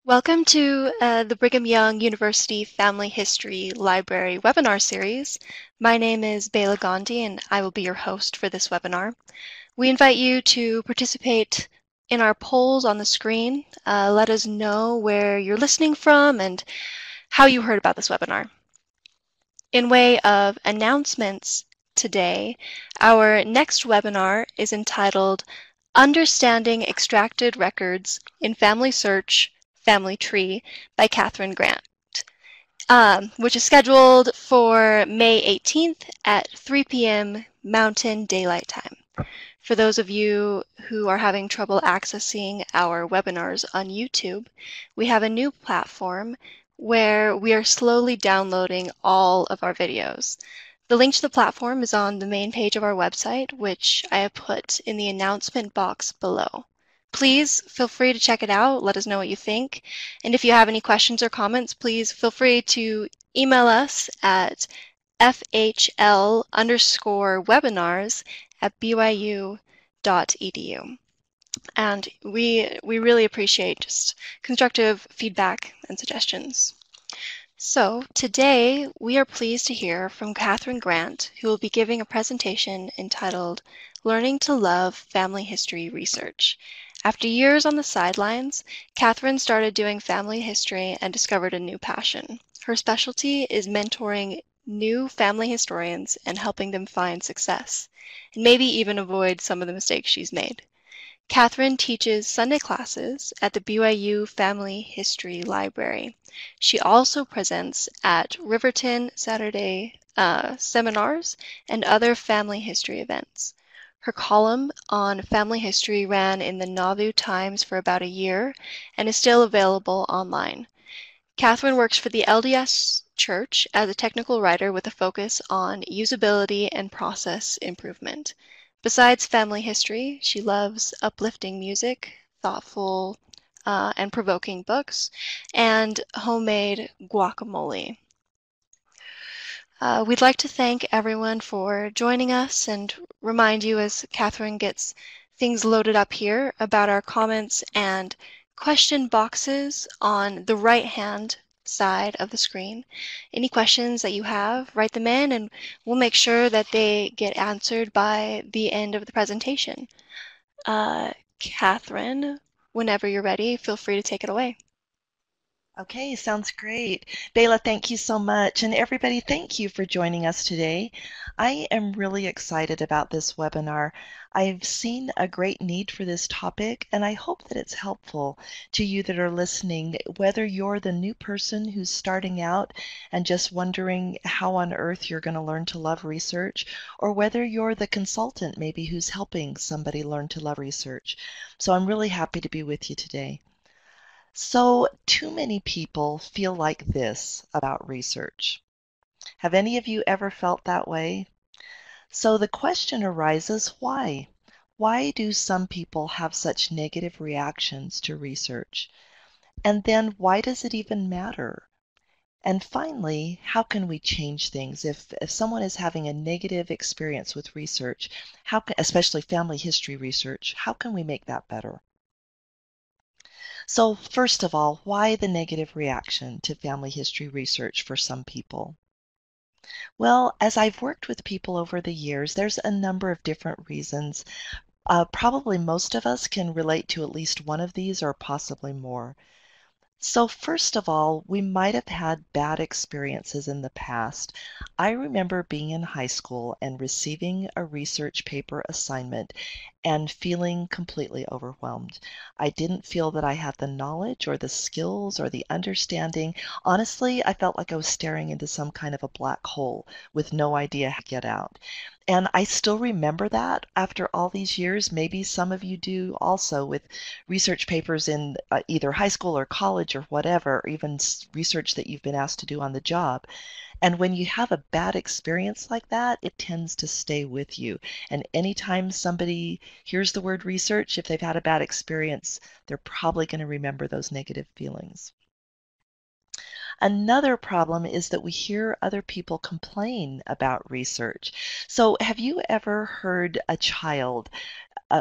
Welcome to the Brigham Young University Family History Library webinar series. My name is Bela Gandhi and I will be your host for this webinar. We invite you to participate in our polls on the screen. Let us know where you're listening from and how you heard about this webinar. In way of announcements today, our next webinar is entitled Understanding Extracted Records in Family Search Family Tree by Kathryn Grant, which is scheduled for May 18th at 3 p.m. Mountain Daylight Time. For those of you who are having trouble accessing our webinars on YouTube, we have a new platform where we are slowly downloading all of our videos. The link to the platform is on the main page of our website, which I have put in the announcement box below. Please feel free to check it out. Let us know what you think. And if you have any questions or comments, please feel free to email us at fhl_webinars@byu.edu. And we really appreciate just constructive feedback and suggestions. So today we are pleased to hear from Kathryn Grant, who will be giving a presentation entitled Learning to Love Family History Research. After years on the sidelines, Kathryn started doing family history and discovered a new passion. Her specialty is mentoring new family historians and helping them find success, and maybe even avoid some of the mistakes she's made. Kathryn teaches Sunday classes at the BYU Family History Library. She also presents at Riverton Saturday seminars and other family history events. Her column on family history ran in the Nauvoo Times for about a year and is still available online. Kathryn works for the LDS Church as a technical writer with a focus on usability and process improvement. Besides family history, she loves uplifting music, thoughtful and provoking books, and homemade guacamole. We'd like to thank everyone for joining us and remind you as Kathryn gets things loaded up here about our comments and question boxes on the right-hand side of the screen. Any questions that you have, write them in and we'll make sure that they get answered by the end of the presentation. Kathryn, whenever you're ready, feel free to take it away. Okay, sounds great. Bela, thank you so much. And everybody, thank you for joining us today. I am really excited about this webinar. I've seen a great need for this topic, and I hope that it's helpful to you that are listening, whether you're the new person who's starting out and just wondering how on earth you're going to learn to love research, or whether you're the consultant maybe who's helping somebody learn to love research. So I'm really happy to be with you today. So, too many people feel like this about research. Have any of you ever felt that way? So the question arises, why? Why do some people have such negative reactions to research? And then why does it even matter? And finally, how can we change things? If someone is having a negative experience with research, especially family history research, how can we make that better? So first of all, why the negative reaction to family history research for some people? Well, as I've worked with people over the years, there's a number of different reasons. Probably most of us can relate to at least one of these or possibly more. So first of all, we might have had bad experiences in the past. I remember being in high school and receiving a research paper assignment and feeling completely overwhelmed. I didn't feel that I had the knowledge or the skills or the understanding. Honestly, I felt like I was staring into some kind of a black hole with no idea how to get out. And I still remember that after all these years. Maybe some of you do also with research papers in either high school or college or whatever, or even research that you've been asked to do on the job. And when you have a bad experience like that, it tends to stay with you. And anytime somebody hears the word research, if they've had a bad experience, they're probably going to remember those negative feelings. Another problem is that we hear other people complain about research. So have you ever heard a child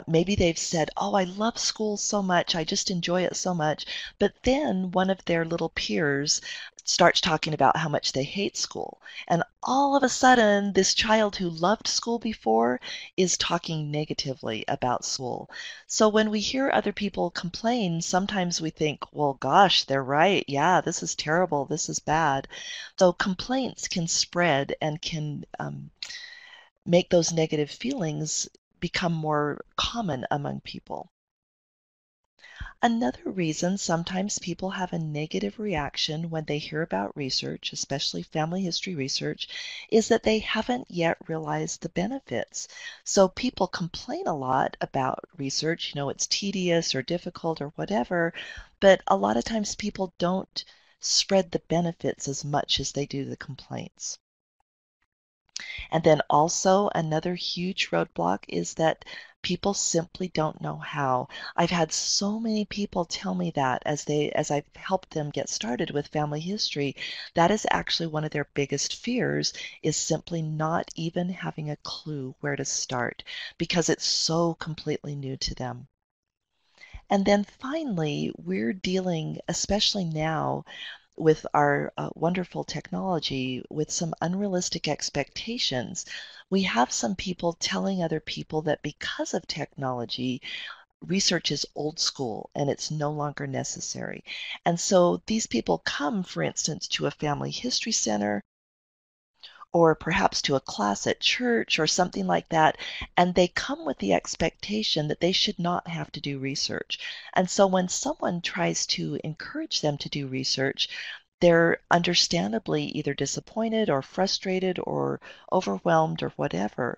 Maybe they've said, "Oh, I love school so much. I just enjoy it so much." But then one of their little peers starts talking about how much they hate school. And all of a sudden, this child who loved school before is talking negatively about school. So when we hear other people complain, sometimes we think, well, gosh, they're right. Yeah, this is terrible. This is bad. So complaints can spread and can make those negative feelings become more common among people. Another reason sometimes people have a negative reaction when they hear about research, especially family history research, is that they haven't yet realized the benefits. So people complain a lot about research, it's tedious or difficult or whatever, but a lot of times people don't spread the benefits as much as they do the complaints. And then also another huge roadblock is that people simply don't know how. I've had so many people tell me that as I've helped them get started with family history, that is actually one of their biggest fears is simply not even having a clue where to start because it's so completely new to them. And then finally, we're dealing, especially now, with our wonderful technology with some unrealistic expectations. We have some people telling other people that because of technology, research is old school and it's no longer necessary. And so these people come, for instance, to a family history center or perhaps to a class at church or something like that, and they come with the expectation that they should not have to do research. And so when someone tries to encourage them to do research, they're understandably either disappointed or frustrated or overwhelmed or whatever.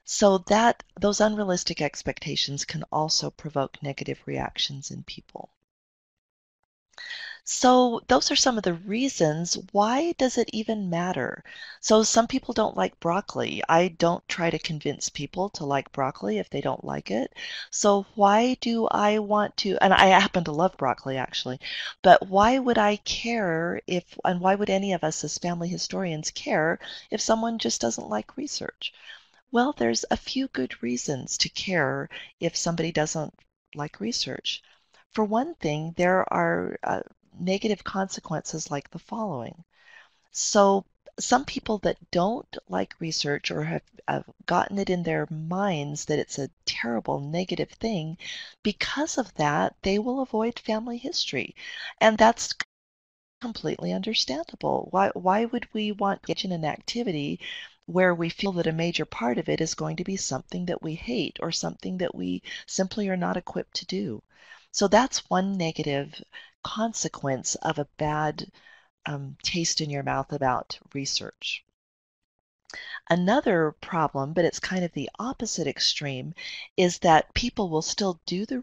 So that those unrealistic expectations can also provoke negative reactions in people. So those are some of the reasons. Why does it even matter? So some people don't like broccoli. I don't try to convince people to like broccoli if they don't like it. So why do I want to, and I happen to love broccoli actually, but why would I care if, and why would any of us as family historians care if someone just doesn't like research? Well, there's a few good reasons to care if somebody doesn't like research. For one thing, there are negative consequences like the following. So, some people that don't like research or have gotten it in their minds that it's a terrible negative thing, because of that, they will avoid family history. And that's completely understandable. Why would we want to engage in an activity where we feel that a major part of it is going to be something that we hate or something that we simply are not equipped to do? So that's one negative consequence of a bad taste in your mouth about research. Another problem, but it's kind of the opposite extreme, is that people will still do the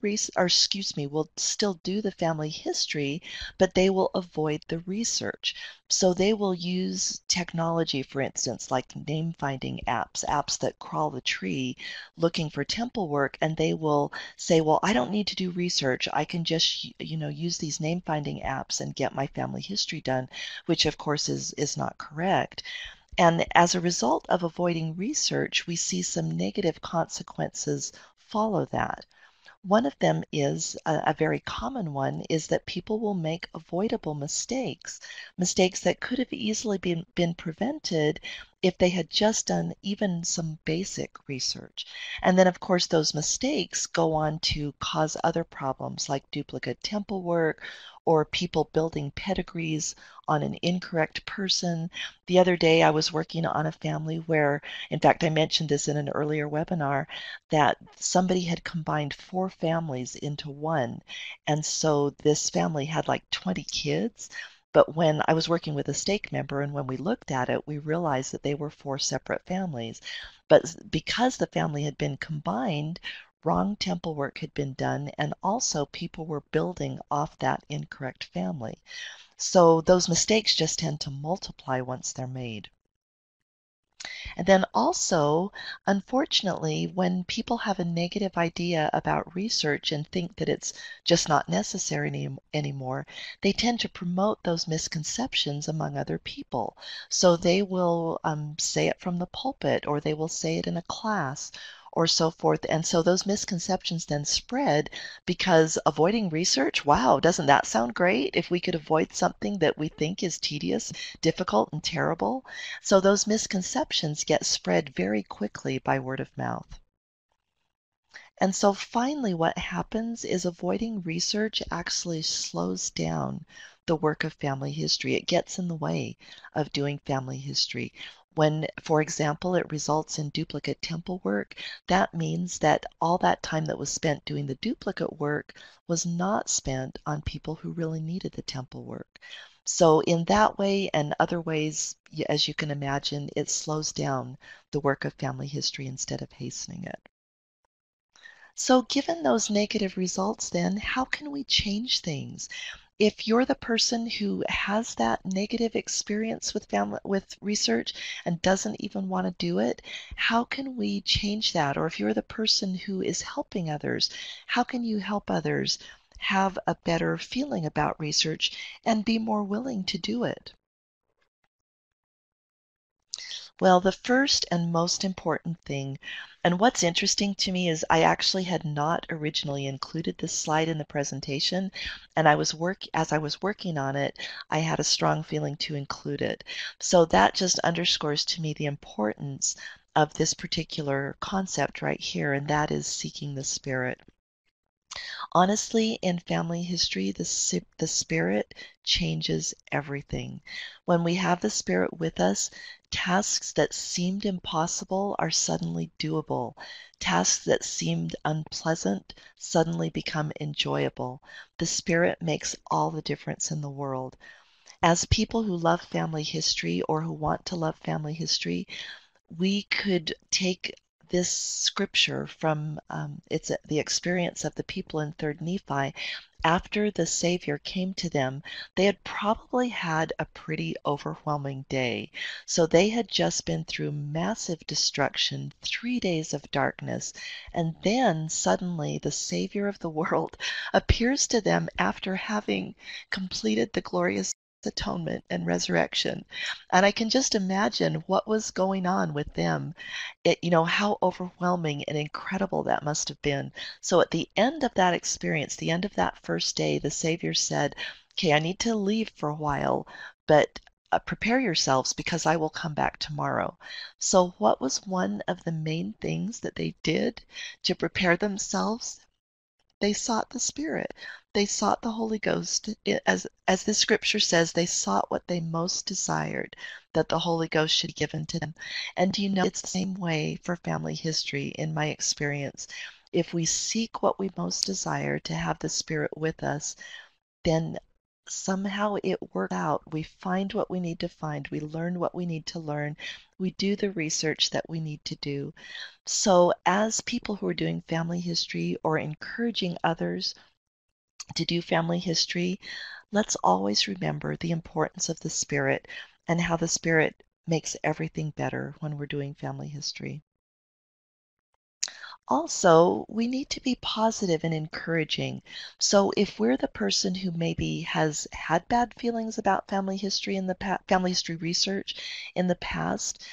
will still do the family history, but they will avoid the research. So they will use technology, for instance, like name finding apps that crawl the tree looking for temple work, and they will say, well, I don't need to do research. I can just, use these name finding apps and get my family history done, which of course is not correct. And as a result of avoiding research, we see some negative consequences follow that. One of them is a very common one is that people will make avoidable mistakes, mistakes that could have easily been prevented if they had just done even some basic research. And then, of course, those mistakes go on to cause other problems like duplicate temple work or people building pedigrees on an incorrect person. The other day, I was working on a family where, in fact, I mentioned this in an earlier webinar, that somebody had combined 4 families into one. And so this family had like 20 kids. But when I was working with a stake member and when we looked at it, we realized that they were 4 separate families. But because the family had been combined, wrong temple work had been done, and also people were building off that incorrect family. So those mistakes just tend to multiply once they're made. And then also, unfortunately, when people have a negative idea about research and think that it's just not necessary anymore, they tend to promote those misconceptions among other people. So they will say it from the pulpit, or they will say it in a class, or so forth. And so those misconceptions then spread because avoiding research, wow, doesn't that sound great? If we could avoid something that we think is tedious, difficult, and terrible. So those misconceptions get spread very quickly by word of mouth. And so finally, what happens is avoiding research actually slows down the work of family history. It gets in the way of doing family history. When, for example, it results in duplicate temple work, that means that all that time that was spent doing the duplicate work was not spent on people who really needed the temple work. So in that way and other ways, as you can imagine, it slows down the work of family history instead of hastening it. So given those negative results, then how can we change things? If you're the person who has that negative experience with research and doesn't even want to do it, how can we change that? Or if you're the person who is helping others, how can you help others have a better feeling about research and be more willing to do it? Well, the first and most important thing, and what's interesting to me is I actually had not originally included this slide in the presentation, and as I was working on it, I had a strong feeling to include it. So that just underscores to me the importance of this particular concept right here, and that is seeking the spirit. Honestly, in family history, the spirit changes everything. When we have the spirit with us, tasks that seemed impossible are suddenly doable. Tasks that seemed unpleasant suddenly become enjoyable. The spirit makes all the difference in the world. As people who love family history or who want to love family history, we could take this scripture from it's the experience of the people in 3rd Nephi. After the Savior came to them, they had probably had a pretty overwhelming day. So they had just been through massive destruction, 3 days of darkness, and then suddenly the Savior of the world appears to them after having completed the glorious atonement and resurrection. And I can just imagine what was going on with them. How overwhelming and incredible that must have been. So at the end of that experience, the end of that first day, the Savior said, "Okay, I need to leave for a while, but prepare yourselves because I will come back tomorrow." So what was one of the main things that they did to prepare themselves? They sought the Spirit. They sought the Holy Ghost. As this scripture says, they sought what they most desired, that the Holy Ghost should be given to them. And it's the same way for family history in my experience. If we seek what we most desire to have the Spirit with us, then somehow it works out. We find what we need to find. We learn what we need to learn. We do the research that we need to do. So, as people who are doing family history or encouraging others to do family history, let's always remember the importance of the Spirit and how the Spirit makes everything better when we're doing family history. Also, we need to be positive and encouraging. So if we're the person who maybe has had bad feelings about family history family history research in the past,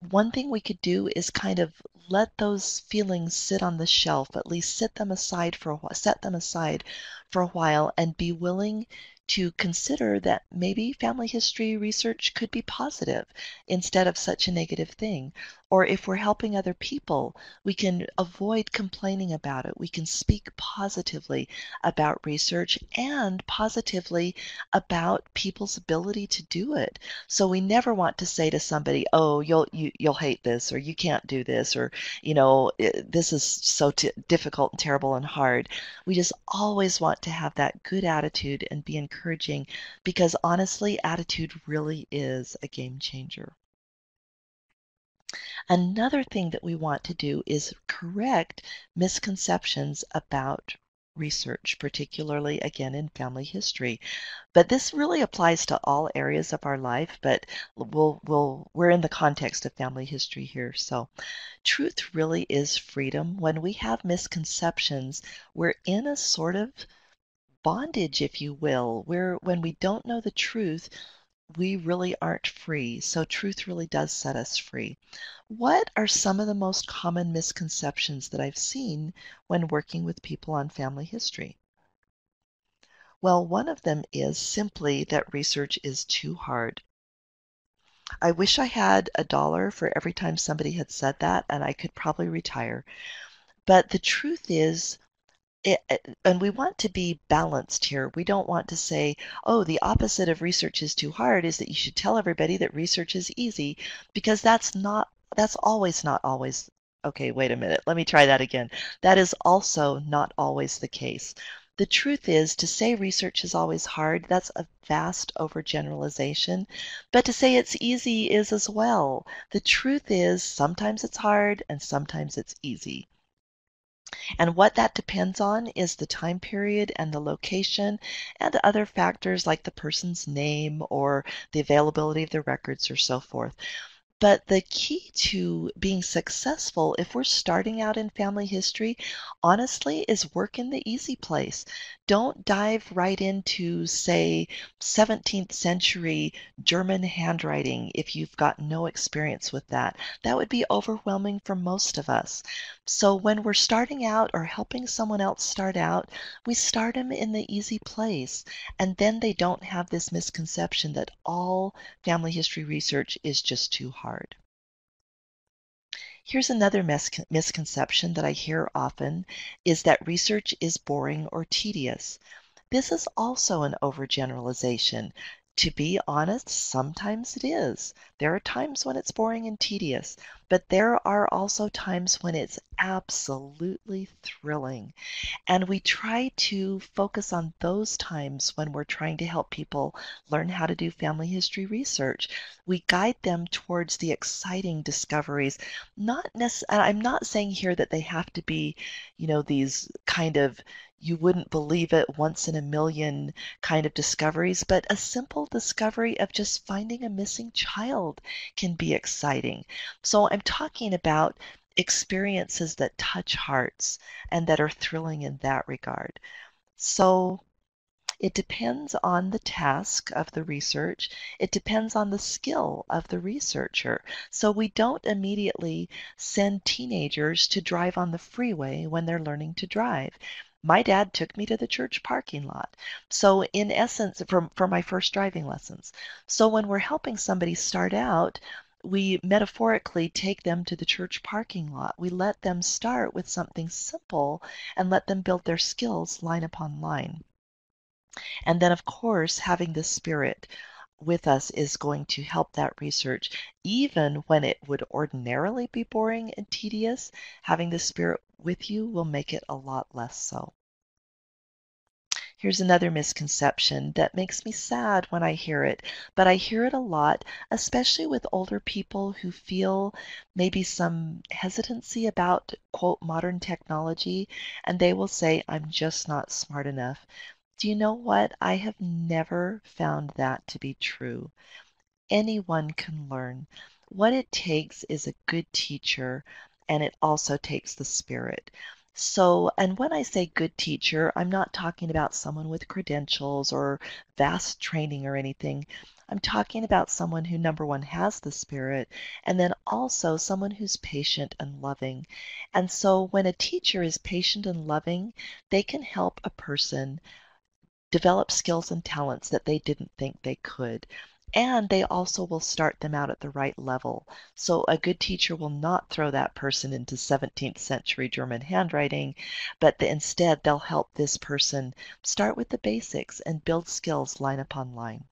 one thing we could do is kind of let those feelings sit on the shelf, at least set them aside for a while and be willing to consider that maybe family history research could be positive instead of such a negative thing. Or if we're helping other people, we can avoid complaining about it. We can speak positively about research and positively about people's ability to do it. So we never want to say to somebody, "Oh, you'll hate this," or "You can't do this," or "This is so difficult and terrible and hard." We just always want to have that good attitude and be encouraging because honestly, attitude really is a game changer. Another thing that we want to do is correct misconceptions about research, particularly again in family history. But this really applies to all areas of our life, but we're in the context of family history here. So truth really is freedom. When we have misconceptions, we're in a sort of bondage, if you will, where when we don't know the truth, we really aren't free, so truth really does set us free. What are some of the most common misconceptions that I've seen when working with people on family history? Well, one of them is simply that research is too hard. I wish I had a dollar for every time somebody had said that, and I could probably retire. But the truth is, and we want to be balanced here. We don't want to say, oh, the opposite of research is too hard is that you should tell everybody that research is easy, because that's always not always. Okay, wait a minute. Let me try that again. That is also not always the case. The truth is, to say research is always hard, that's a vast overgeneralization. But to say it's easy is as well. The truth is, sometimes it's hard and sometimes it's easy. And what that depends on is the time period and the location and other factors like the person's name or the availability of the records or so forth. But the key to being successful, if we're starting out in family history, honestly, is work in the easy place. Don't dive right into, say, 17th century German handwriting if you've got no experience with that. That would be overwhelming for most of us. So when we're starting out or helping someone else start out, we start them in the easy place. And then they don't have this misconception that all family history research is just too hard. Here's another misconception that I hear often is that research is boring or tedious. This is also an overgeneralization. To be honest, sometimes it is. There are times when it's boring and tedious, but there are also times when it's absolutely thrilling. And we try to focus on those times when we're trying to help people learn how to do family history research. We guide them towards the exciting discoveries. I'm not saying here that they have to be, these kind of you wouldn't believe it once in a million kind of discoveries, but a simple discovery of just finding a missing child can be exciting. So I'm talking about experiences that touch hearts and that are thrilling in that regard. So it depends on the task of the research. It depends on the skill of the researcher. So we don't immediately send teenagers to drive on the freeway when they're learning to drive. My dad took me to the church parking lot. So in essence, for my first driving lessons. So when we're helping somebody start out, we metaphorically take them to the church parking lot. We let them start with something simple and let them build their skills line upon line. And then, of course, having the Spirit with us is going to help that research. Even when it would ordinarily be boring and tedious, having the Spirit with you will make it a lot less so. Here's another misconception that makes me sad when I hear it, but I hear it a lot, especially with older people who feel maybe some hesitancy about, quote, modern technology, and they will say, I'm just not smart enough. Do you know what? I have never found that to be true. Anyone can learn. What it takes is a good teacher, and it also takes the Spirit. So, and when I say good teacher, I'm not talking about someone with credentials or vast training or anything. I'm talking about someone who, number one, has the Spirit, and then also someone who's patient and loving. And so, when a teacher is patient and loving, they can help a person develop skills and talents that they didn't think they could. And they also will start them out at the right level. So a good teacher will not throw that person into 17th century German handwriting, but instead they'll help this person start with the basics and build skills line upon line.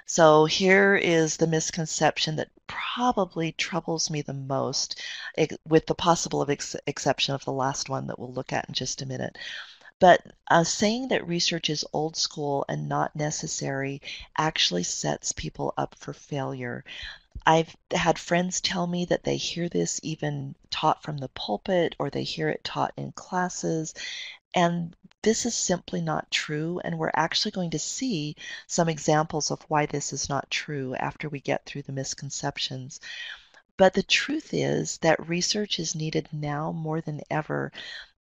So here is the misconception that probably troubles me the most, with the possible exception of the last one that we'll look at in just a minute. But saying that research is old school and not necessary actually sets people up for failure. I've had friends tell me that they hear this even taught from the pulpit or they hear it taught in classes, and this is simply not true. And we're actually going to see some examples of why this is not true after we get through the misconceptions. But the truth is that research is needed now more than ever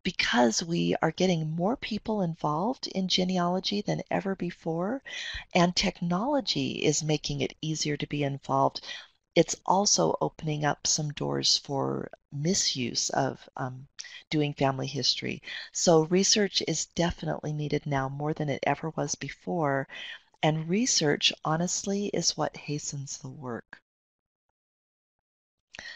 because we are getting more people involved in genealogy than ever before, and technology is making it easier to be involved. It's also opening up some doors for misuse of doing family history. So research is definitely needed now more than it ever was before. And research, honestly, is what hastens the work.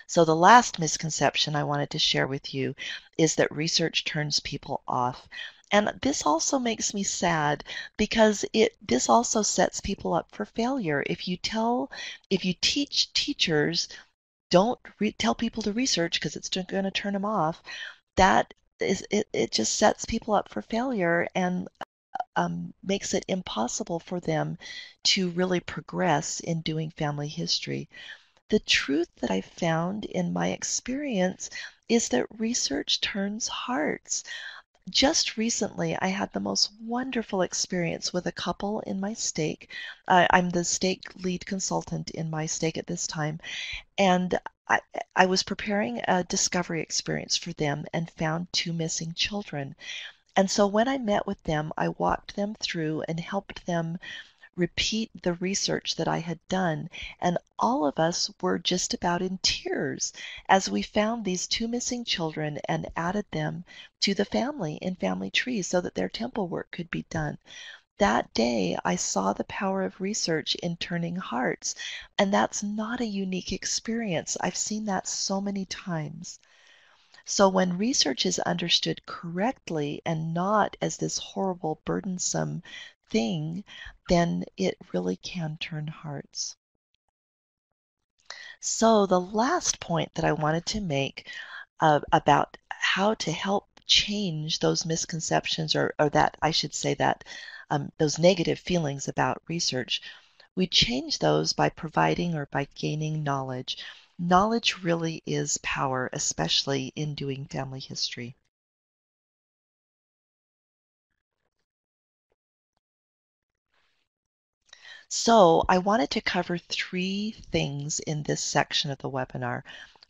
So the last misconception I wanted to share with you is that research turns people off. And this also makes me sad because this also sets people up for failure. If you teach teachers don't tell people to research because it's going to turn them off, that it just sets people up for failure and makes it impossible for them to really progress in doing family history. The truth that I found in my experience is that research turns hearts. Just recently, I had the most wonderful experience with a couple in my stake. I'm the stake lead consultant in my stake at this time, and I, I was preparing a discovery experience for them and found two missing children. And so when I met with them, I walked them through and helped them repeat the research that I had done. And all of us were just about in tears as we found these two missing children and added them to the family in family trees so that their temple work could be done. That day, I saw the power of research in turning hearts. And that's not a unique experience. I've seen that so many times. So when research is understood correctly and not as this horrible, burdensome thing, then it really can turn hearts. So the last point that I wanted to make about how to help change those misconceptions, or that I should say that those negative feelings about research, we change those by providing or by gaining knowledge. Knowledge really is power, especially in doing family history. So I wanted to cover three things in this section of the webinar.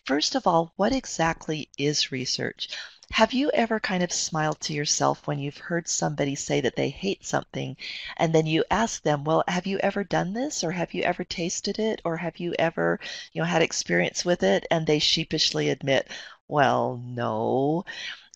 First of all, what exactly is research? Have you ever kind of smiled to yourself when you've heard somebody say that they hate something, and then you ask them, well, have you ever done this, or have you ever tasted it, or have you ever, had experience with it? And they sheepishly admit, well, no.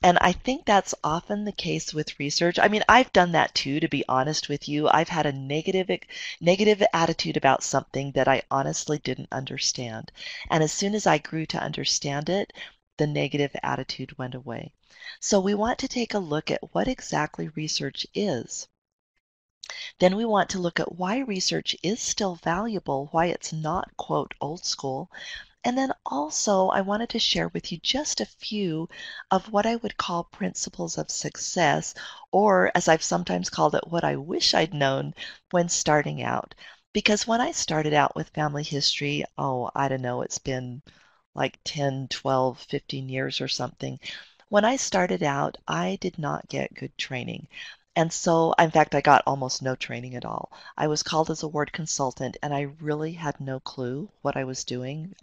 And I think that's often the case with research. I mean, I've done that too, to be honest with you. I've had a negative attitude about something that I honestly didn't understand. And as soon as I grew to understand it, the negative attitude went away. So we want to take a look at what exactly research is. Then we want to look at why research is still valuable, why it's not, quote, old school. And then also, I wanted to share with you just a few of what I would call principles of success, or as I've sometimes called it, what I wish I'd known when starting out. Because when I started out with family history, oh, I don't know, it's been like 10, 12, 15 years or something. When I started out, I did not get good training. And so, in fact, I got almost no training at all. I was called as a ward consultant, and I really had no clue what I was doing.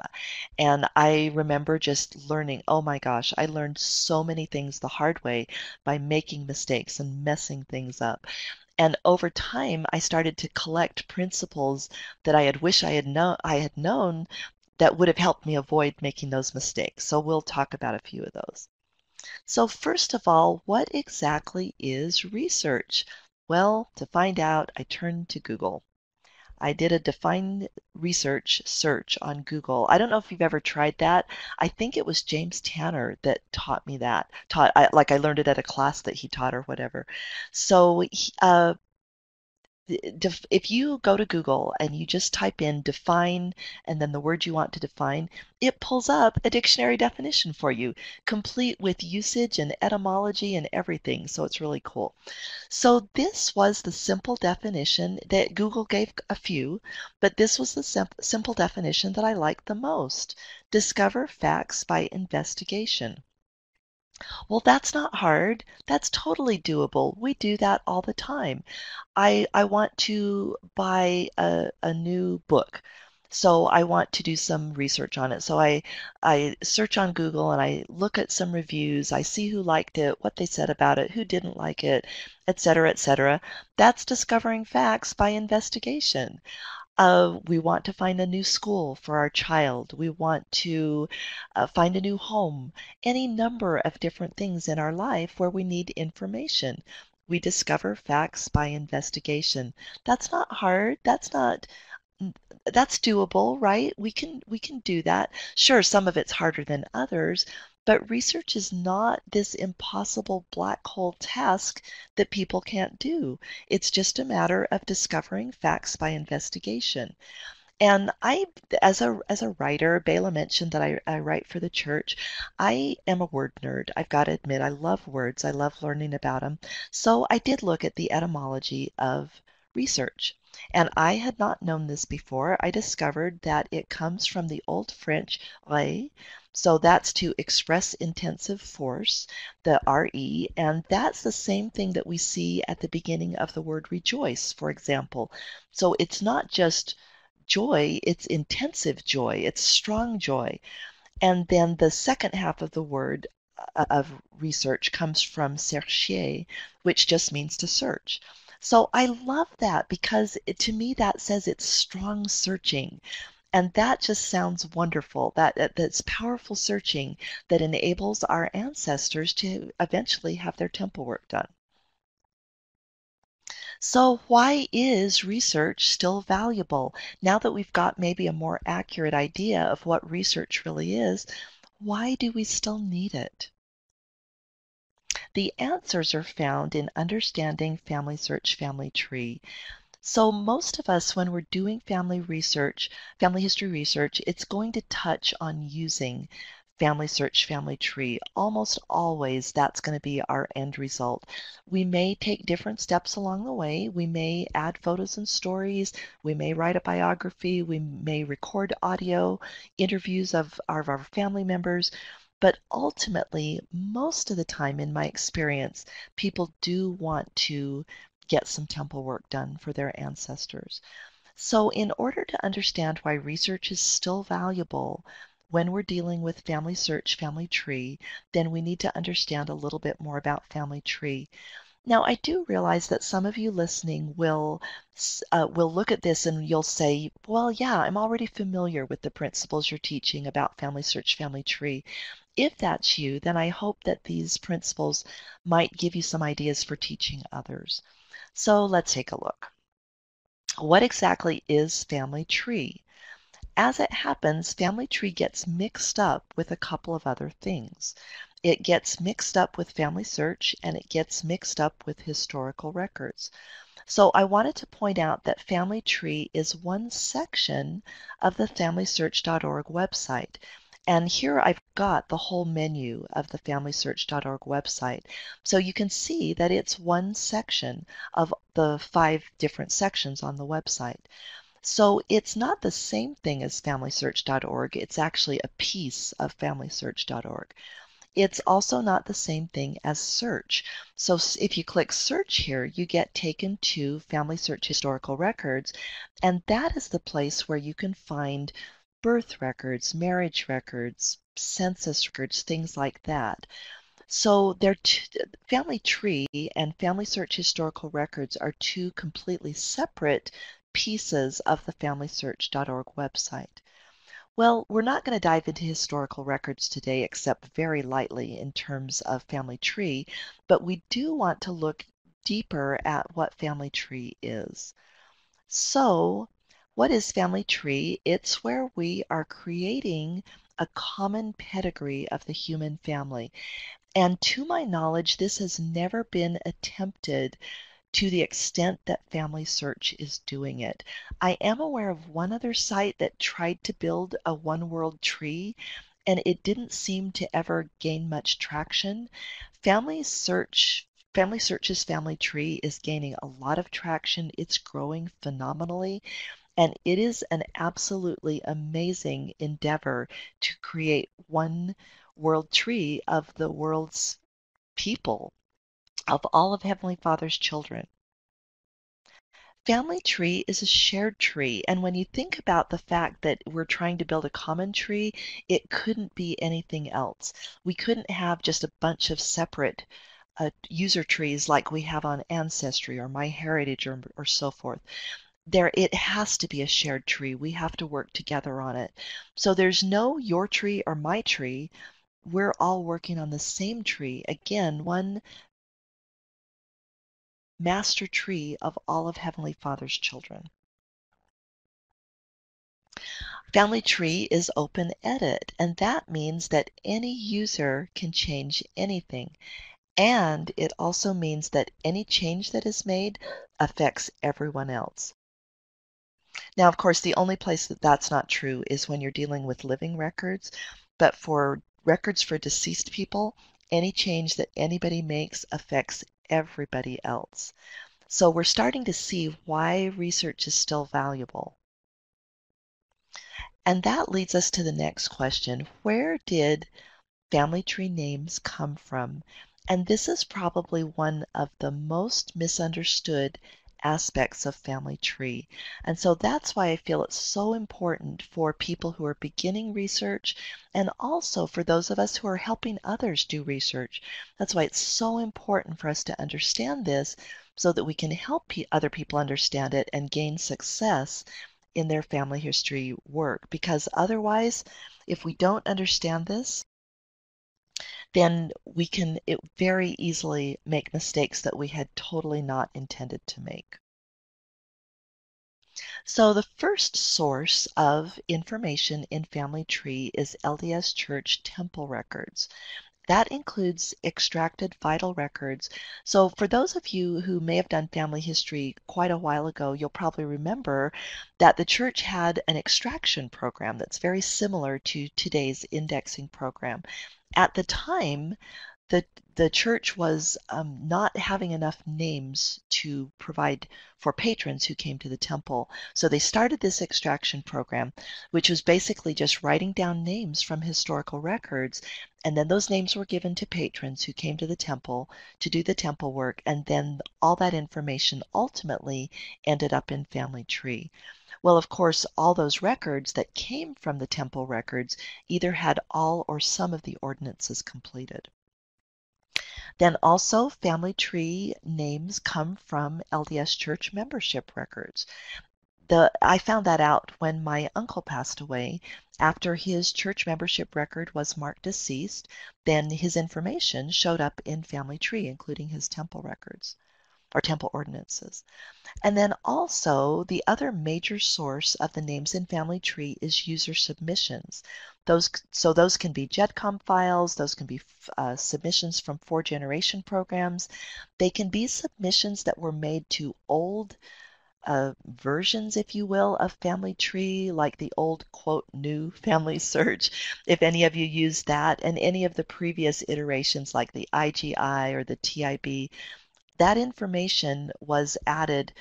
And I remember just learning, oh my gosh, I learned so many things the hard way by making mistakes and messing things up. And over time, I started to collect principles that I had wished I had known that would have helped me avoid making those mistakes. So we'll talk about a few of those. So first of all, what exactly is research? Well, to find out, I turned to Google. I did a define research search on Google. I don't know if you've ever tried that. I think it was James Tanner that taught me that. Like I learned it at a class that he taught or whatever. So if you go to Google and you just type in define and then the word you want to define, it pulls up a dictionary definition for you, complete with usage and etymology and everything. So it's really cool. So this was the simple definition that Google gave a few, but this was the simple definition that I liked the most. Discover facts by investigation. Well, that's not hard. That's totally doable. We do that all the time. I want to buy a new book. So I want to do some research on it. So I search on Google and I look at some reviews. I see who liked it, what they said about it, who didn't like it, et cetera, et cetera. That's discovering facts by investigation. We want to find a new school for our child. We want to find a new home. Any number of different things in our life where we need information. We discover facts by investigation. That's not hard. That's doable, right? We can do that. Sure, some of it's harder than others, but research is not this impossible black hole task that people can't do. It's just a matter of discovering facts by investigation. And as a writer, Bela mentioned that I write for the church. I am a word nerd. I've got to admit, I love words. I love learning about them. So I did look at the etymology of research. And I had not known this before. I discovered that it comes from the Old French re, so that's to express intensive force, the re, and that's the same thing that we see at the beginning of the word rejoice, for example. So it's not just joy, it's intensive joy, it's strong joy. And then the second half of the word of research comes from chercher, which just means to search. So I love that because to me that says it's strong searching. And that just sounds wonderful. That's powerful searching that enables our ancestors to eventually have their temple work done. So, why is research still valuable? Now that we've got maybe a more accurate idea of what research really is, why do we still need it? The answers are found in understanding Family Search Family Tree. So, most of us, when we're doing family research, family history research, it's going to touch on using Family Search Family Tree. Almost always, that's going to be our end result. We may take different steps along the way. We may add photos and stories. We may write a biography. We may record audio interviews of our family members. But ultimately, most of the time, in my experience, people do want to get some temple work done for their ancestors. So, in order to understand why research is still valuable when we're dealing with Family Search Family Tree, then we need to understand a little bit more about Family Tree. Now, I do realize that some of you listening will look at this and you'll say, "Well, yeah, I'm already familiar with the principles you're teaching about Family Search Family Tree." If that's you, then I hope that these principles might give you some ideas for teaching others. So let's take a look. What exactly is Family Tree? As it happens, Family Tree gets mixed up with a couple of other things. It gets mixed up with Family Search and it gets mixed up with historical records. So I wanted to point out that Family Tree is one section of the FamilySearch.org website. And here I've got the whole menu of the FamilySearch.org website. So you can see that it's one section of the 5 different sections on the website. So it's not the same thing as FamilySearch.org. It's actually a piece of FamilySearch.org. It's also not the same thing as search. So if you click search here, you get taken to Family Search Historical Records, and that is the place where you can find birth records, marriage records, census records, things like that. So Family Tree and Family Search Historical Records are two completely separate pieces of the FamilySearch.org website. Well, we're not going to dive into historical records today except very lightly in terms of Family Tree, but we do want to look deeper at what Family Tree is. So, what is Family Tree? It's where we are creating a common pedigree of the human family. And to my knowledge, this has never been attempted to the extent that Family Search is doing it. I am aware of one other site that tried to build a one world tree, and it didn't seem to ever gain much traction. Family Search's Family Tree is gaining a lot of traction. It's growing phenomenally, and it is an absolutely amazing endeavor to create one world tree of the world's people, of all of Heavenly Father's children. Family tree is a shared tree, and when you think about the fact that we're trying to build a common tree, it couldn't be anything else. We couldn't have just a bunch of separate user trees like we have on Ancestry or MyHeritage or so forth. It has to be a shared tree. We have to work together on it. So there's no your tree or my tree. We're all working on the same tree. Again, one master tree of all of Heavenly Father's children. Family tree is open edit, and that means that any user can change anything. And it also means that any change that is made affects everyone else. Now, of course, the only place that that's not true is when you're dealing with living records. But for records for deceased people, any change that anybody makes affects everybody else. So we're starting to see why research is still valuable. And that leads us to the next question. Where did family tree names come from? And this is probably one of the most misunderstood aspects of family tree. And so that's why I feel it's so important for people who are beginning research and also for those of us who are helping others do research. That's why it's so important for us to understand this so that we can help other people understand it and gain success in their family history work. Because otherwise, if we don't understand this, then we can very easily make mistakes that we had totally not intended to make. So the first source of information in family tree is LDS Church temple records. That includes extracted vital records. So for those of you who may have done family history quite a while ago, you'll probably remember that the church had an extraction program that's very similar to today's indexing program. At the time, the the church was not having enough names to provide for patrons who came to the temple. So they started this extraction program, which was basically just writing down names from historical records. And then those names were given to patrons who came to the temple to do the temple work. And then all that information ultimately ended up in Family Tree. Well, of course, all those records that came from the temple records either had all or some of the ordinances completed. Then also family tree names come from LDS Church membership records. I found that out when my uncle passed away. After his church membership record was marked deceased, then his information showed up in family tree, including his temple records or temple ordinances. And then also the other major source of the names in family tree is user submissions. Those can be GEDCOM files, those can be submissions from 4-generation programs. They can be submissions that were made to old versions, if you will, of Family Tree, like the old quote new Family Search, if any of you used that, and any of the previous iterations like the IGI or the TIB. That information was added.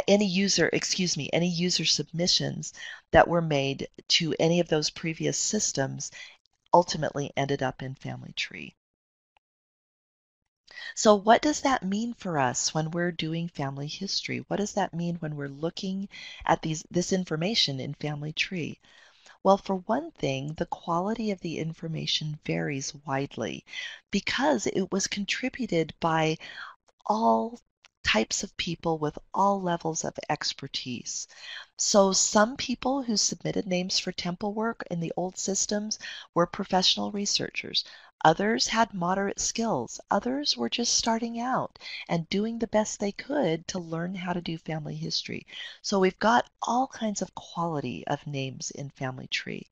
Any user submissions that were made to any of those previous systems ultimately ended up in Family Tree. So what does that mean for us when we're doing family history? What does that mean when we're looking at this information in Family Tree? Well, for one thing, the quality of the information varies widely because it was contributed by all types of people with all levels of expertise. So some people who submitted names for temple work in the old systems were professional researchers. Others had moderate skills. Others were just starting out and doing the best they could to learn how to do family history. So we've got all kinds of quality of names in Family Tree.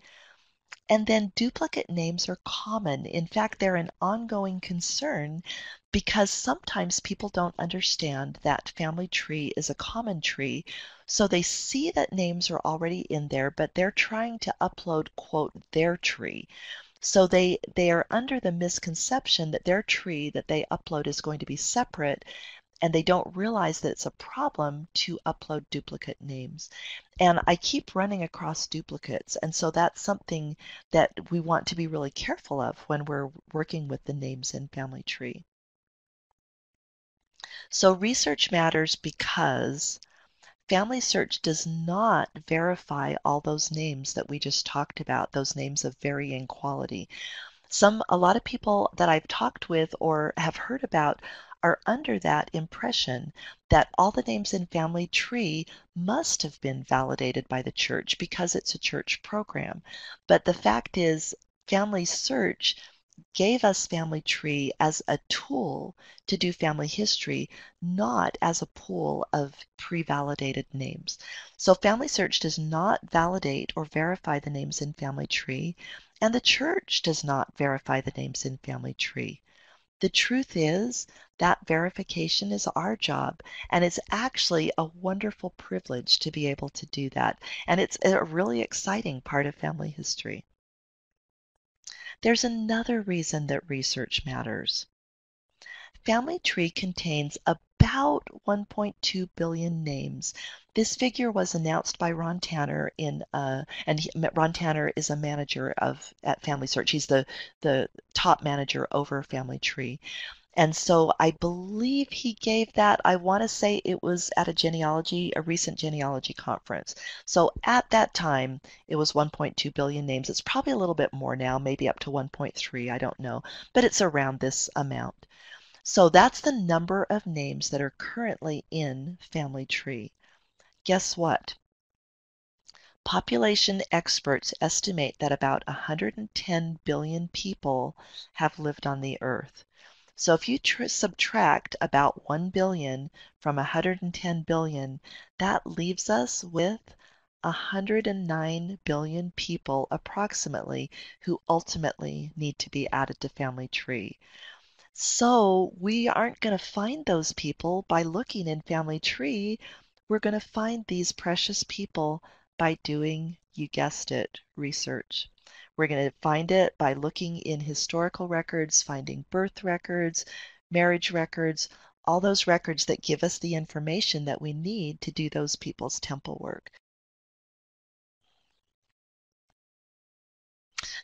And then duplicate names are common. In fact, they're an ongoing concern because sometimes people don't understand that Family Tree is a common tree. So they see that names are already in there, but they're trying to upload, quote, their tree. So they are under the misconception that their tree that they upload is going to be separate, and they don't realize that it's a problem to upload duplicate names. And I keep running across duplicates, and so that's something that we want to be really careful of when we're working with the names in Family Tree. So research matters because Family Search does not verify all those names that we just talked about, those names of varying quality. A lot of people that I've talked with or have heard about are under that impression that all the names in Family Tree must have been validated by the church because it's a church program. But the fact is, Family Search gave us Family Tree as a tool to do family history, not as a pool of pre-validated names. So Family Search does not validate or verify the names in Family Tree, and the church does not verify the names in Family Tree. The truth is that verification is our job, and it's actually a wonderful privilege to be able to do that. And it's a really exciting part of family history. There's another reason that research matters. Family Tree contains about 1.2 billion names. This figure was announced by Ron Tanner Ron Tanner is a manager at Family Search. He's the top manager over Family Tree. And so I believe he gave that, I want to say it was at a recent genealogy conference. So at that time, it was 1.2 billion names. It's probably a little bit more now, maybe up to 1.3, I don't know, but it's around this amount. So that's the number of names that are currently in Family Tree. Guess what? Population experts estimate that about 110 billion people have lived on the earth. So if you subtract about 1 billion from 110 billion, that leaves us with 109 billion people approximately who ultimately need to be added to Family Tree. So we aren't going to find those people by looking in Family Tree. We're going to find these precious people by doing, you guessed it, research. We're going to find it by looking in historical records, finding birth records, marriage records, all those records that give us the information that we need to do those people's temple work.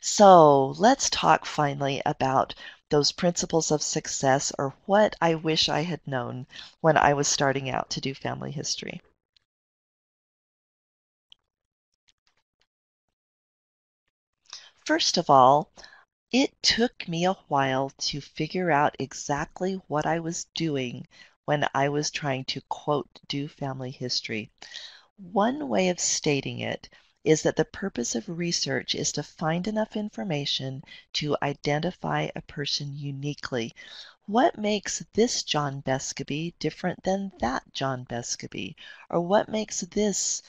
So let's talk finally about those principles of success, or what I wish I had known when I was starting out to do family history. First of all, it took me a while to figure out exactly what I was doing when I was trying to, quote, do family history. One way of stating it is that the purpose of research is to find enough information to identify a person uniquely. What makes this John Bescovy different than that John Bescovy? Or what makes this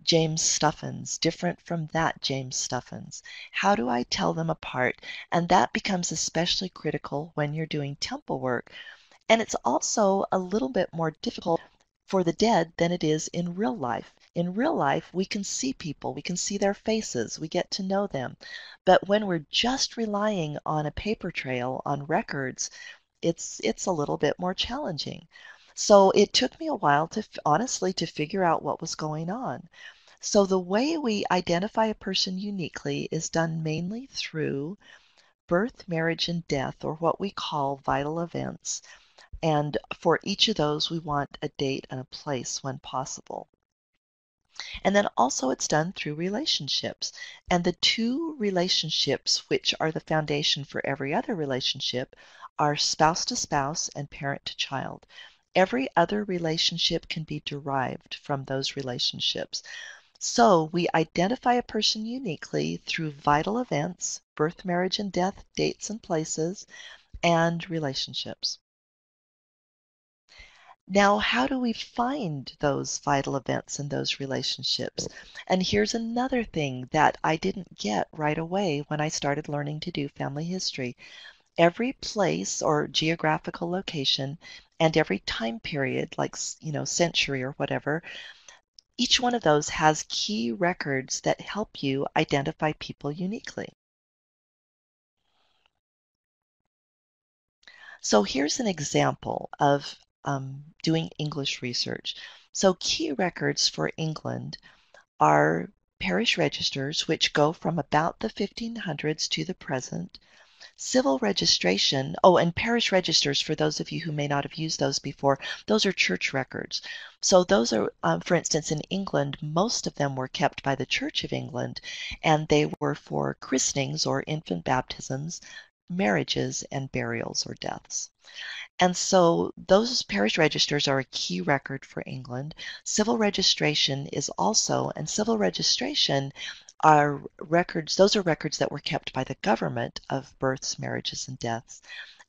James Stuffins different from that James Stuffins? How do I tell them apart? And that becomes especially critical when you're doing temple work. And it's also a little bit more difficult for the dead than it is in real life. In real life, we can see people, we can see their faces, we get to know them. But when we're just relying on a paper trail, on records, it's a little bit more challenging. So it took me a while to honestly to figure out what was going on. So the way we identify a person uniquely is done mainly through birth, marriage, and death, or what we call vital events. And for each of those, we want a date and a place when possible. And then also it's done through relationships. And the two relationships, which are the foundation for every other relationship, are spouse to spouse and parent to child. Every other relationship can be derived from those relationships. So we identify a person uniquely through vital events, birth, marriage, and death, dates and places, and relationships. Now, how do we find those vital events and those relationships? And here's another thing that I didn't get right away when I started learning to do family history. Every place or geographical location and every time period, like, century or whatever, each one of those has key records that help you identify people uniquely. So here's an example of doing English research. So key records for England are parish registers, which go from about the 1500s to the present. Civil registration, oh, and parish registers, for those of you who may not have used those before, those are church records. So those are, for instance, in England, most of them were kept by the Church of England, and they were for christenings or infant baptisms, marriages, and burials or deaths. And so those parish registers are a key record for England. Civil registration is also, and civil registration are records, those are records that were kept by the government of births, marriages, and deaths.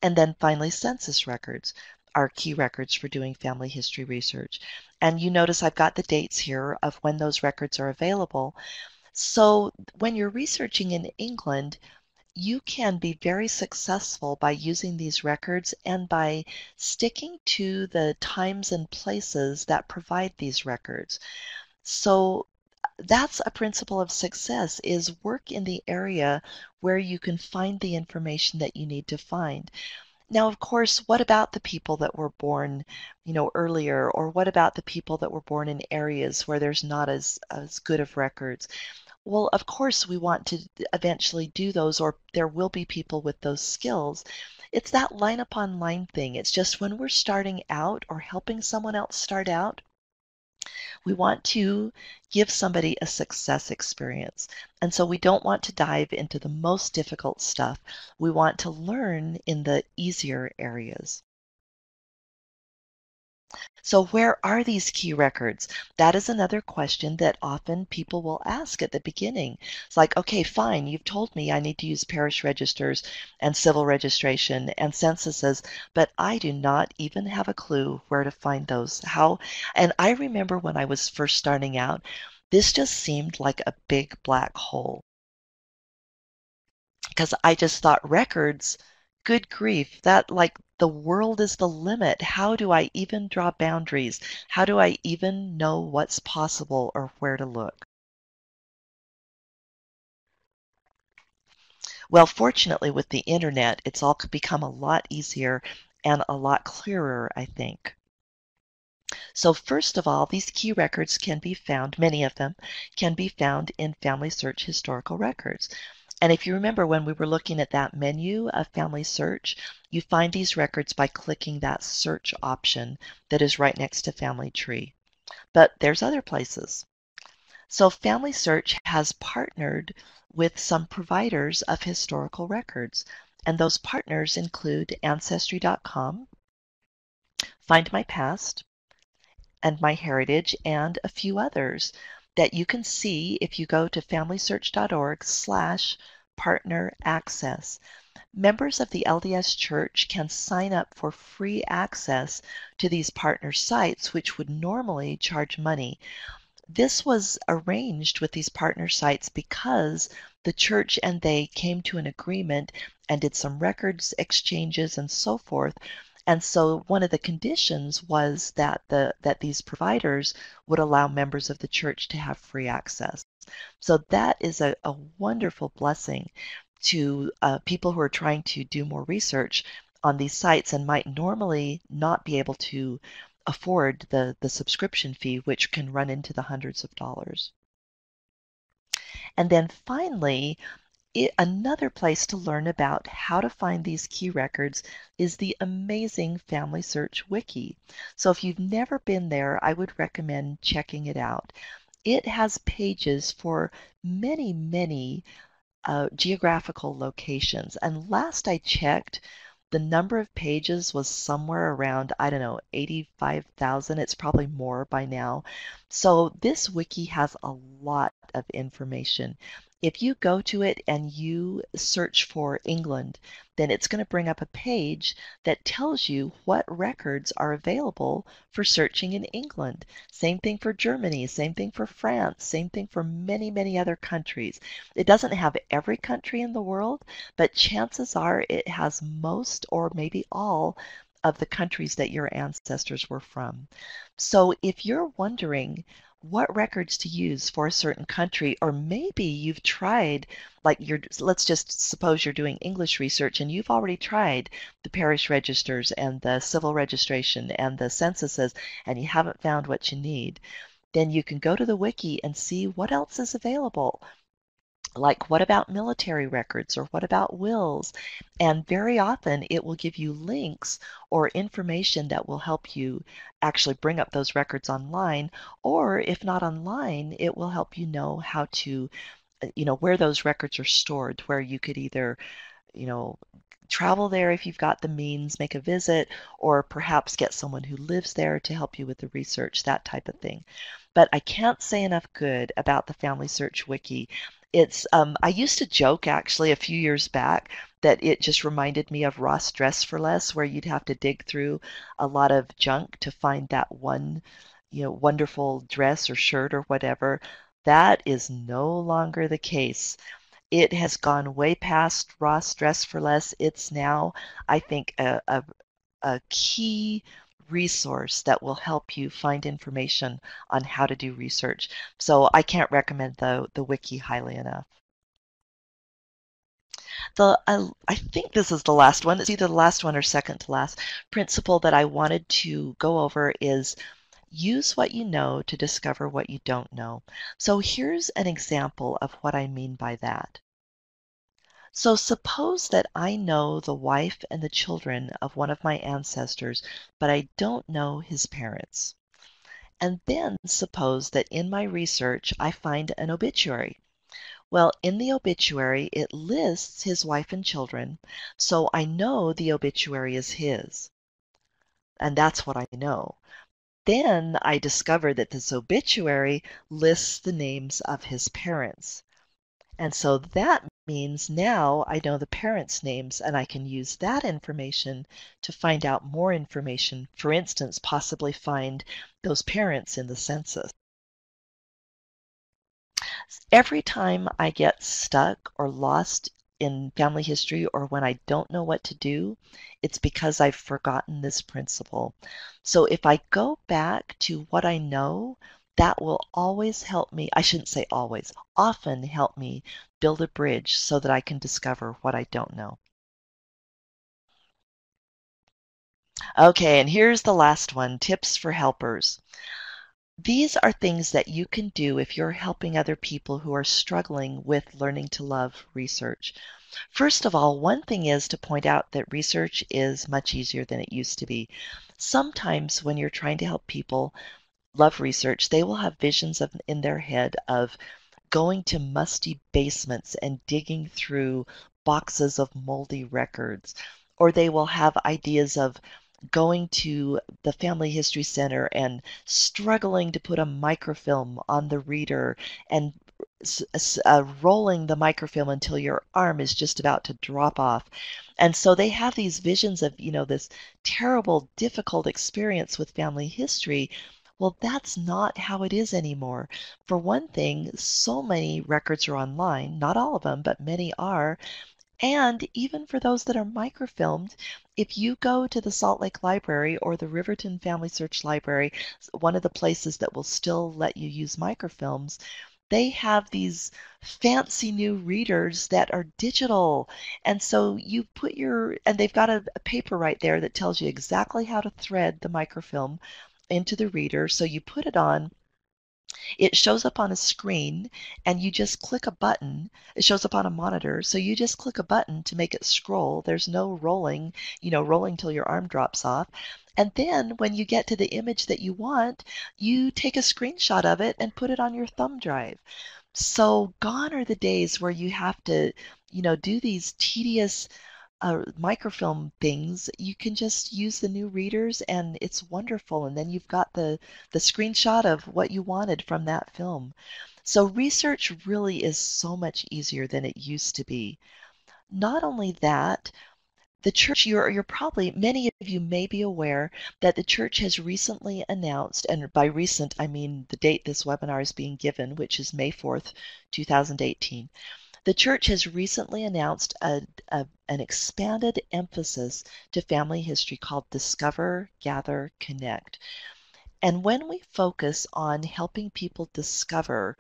And then finally, census records are key records for doing family history research. And you notice I've got the dates here of when those records are available. So when you're researching in England, you can be very successful by using these records and by sticking to the times and places that provide these records. So that's a principle of success, is work in the area where you can find the information that you need to find. Now, of course, what about the people that were born, earlier, or what about the people that were born in areas where there's not as good of records? Well, of course, we want to eventually do those, or there will be people with those skills. It's that line upon line thing. It's just when we're starting out or helping someone else start out, we want to give somebody a success experience. And so we don't want to dive into the most difficult stuff. We want to learn in the easier areas. So where are these key records? That is another question that often people will ask at the beginning. It's like, okay, fine, you've told me I need to use parish registers and civil registration and censuses, but I do not even have a clue where to find those. How? And I remember when I was first starting out, this just seemed like a big black hole because I just thought records, good grief, that like the world is the limit. How do I even draw boundaries? How do I even know what's possible or where to look? Well, fortunately, with the internet, it's all become a lot easier and a lot clearer, I think. So first of all, these key records can be found, many of them can be found in Family Search historical records. And if you remember when we were looking at that menu of Family Search, you find these records by clicking that search option that is right next to Family Tree. But there's other places. So Family Search has partnered with some providers of historical records. And those partners include Ancestry.com, Find My Past, and My Heritage, and a few others that you can see if you go to familysearch.org/partner access. Members of the LDS Church can sign up for free access to these partner sites, which would normally charge money. This was arranged with these partner sites because the church and they came to an agreement and did some records exchanges and so forth. And so one of the conditions was that these providers would allow members of the church to have free access. So that is a wonderful blessing to people who are trying to do more research on these sites and might normally not be able to afford the subscription fee, which can run into the hundreds of dollars. And then finally, another place to learn about how to find these key records is the amazing Family Search Wiki. So if you've never been there, I would recommend checking it out. It has pages for many, many geographical locations. And last I checked, the number of pages was somewhere around, I don't know, 85,000. It's probably more by now. So this wiki has a lot of information. If you go to it and you search for England, then it's going to bring up a page that tells you what records are available for searching in England. Same thing for Germany, same thing for France, same thing for many, many other countries. It doesn't have every country in the world, but chances are it has most or maybe all of the countries that your ancestors were from. So if you're wondering what records to use for a certain country, or maybe you've tried, like let's just suppose you're doing English research and you've already tried the parish registers and the civil registration and the censuses and you haven't found what you need, then you can go to the wiki and see what else is available. Like, what about military records or what about wills? And very often it will give you links or information that will help you actually bring up those records online. Or if not online, it will help you know how to, where those records are stored, where you could either, you know, travel there if you've got the means, make a visit, or perhaps get someone who lives there to help you with the research, that type of thing. But I can't say enough good about the Family Search Wiki. I used to joke actually a few years back that it just reminded me of Ross Dress for Less, where you'd have to dig through a lot of junk to find that one, wonderful dress or shirt or whatever. That is no longer the case. It has gone way past Ross Dress for Less. It's now, I think, a key resource that will help you find information on how to do research. So I can't recommend the wiki highly enough. I think this is the last one. It's either the last one or second to last. Principle that I wanted to go over is use what you know to discover what you don't know. So here's an example of what I mean by that. So suppose that I know the wife and the children of one of my ancestors, but I don't know his parents. And then suppose that in my research I find an obituary. Well, in the obituary, it lists his wife and children, so I know the obituary is his. And that's what I know. Then I discover that this obituary lists the names of his parents. And so that means now I know the parents' names and I can use that information to find out more information. For instance, possibly find those parents in the census. Every time I get stuck or lost in family history or when I don't know what to do, it's because I've forgotten this principle. So if I go back to what I know, that will always help me. I shouldn't say always, often help me build a bridge so that I can discover what I don't know. Okay, and here's the last one, tips for helpers. These are things that you can do if you're helping other people who are struggling with learning to love research. First of all, one thing is to point out that research is much easier than it used to be. Sometimes when you're trying to help people love research, they will have visions in their head of going to musty basements and digging through boxes of moldy records. Or they will have ideas of going to the Family History Center and struggling to put a microfilm on the reader and rolling the microfilm until your arm is just about to drop off. And so they have these visions of, this terrible, difficult experience with family history. Well, that's not how it is anymore. For one thing, so many records are online, not all of them, but many are. And even for those that are microfilmed, if you go to the Salt Lake Library or the Riverton Family Search Library, one of the places that will still let you use microfilms, they have these fancy new readers that are digital. And so and they've got a paper right there that tells you exactly how to thread the microfilm into the reader. So you put it on, it shows up on a screen and you just click a button. It shows up on a monitor. So you just click a button to make it scroll. There's no rolling, rolling till your arm drops off. And then when you get to the image that you want, you take a screenshot of it and put it on your thumb drive. So gone are the days where you have to, do these tedious microfilm things. You can just use the new readers and it's wonderful. And then you've got the screenshot of what you wanted from that film. So research really is so much easier than it used to be. Not only that, the church, you're probably, many of you may be aware that the church has recently announced, and by recent I mean the date this webinar is being given, which is May 4th, 2018. The church has recently announced an expanded emphasis to family history called Discover, Gather, Connect. And when we focus on helping people discover,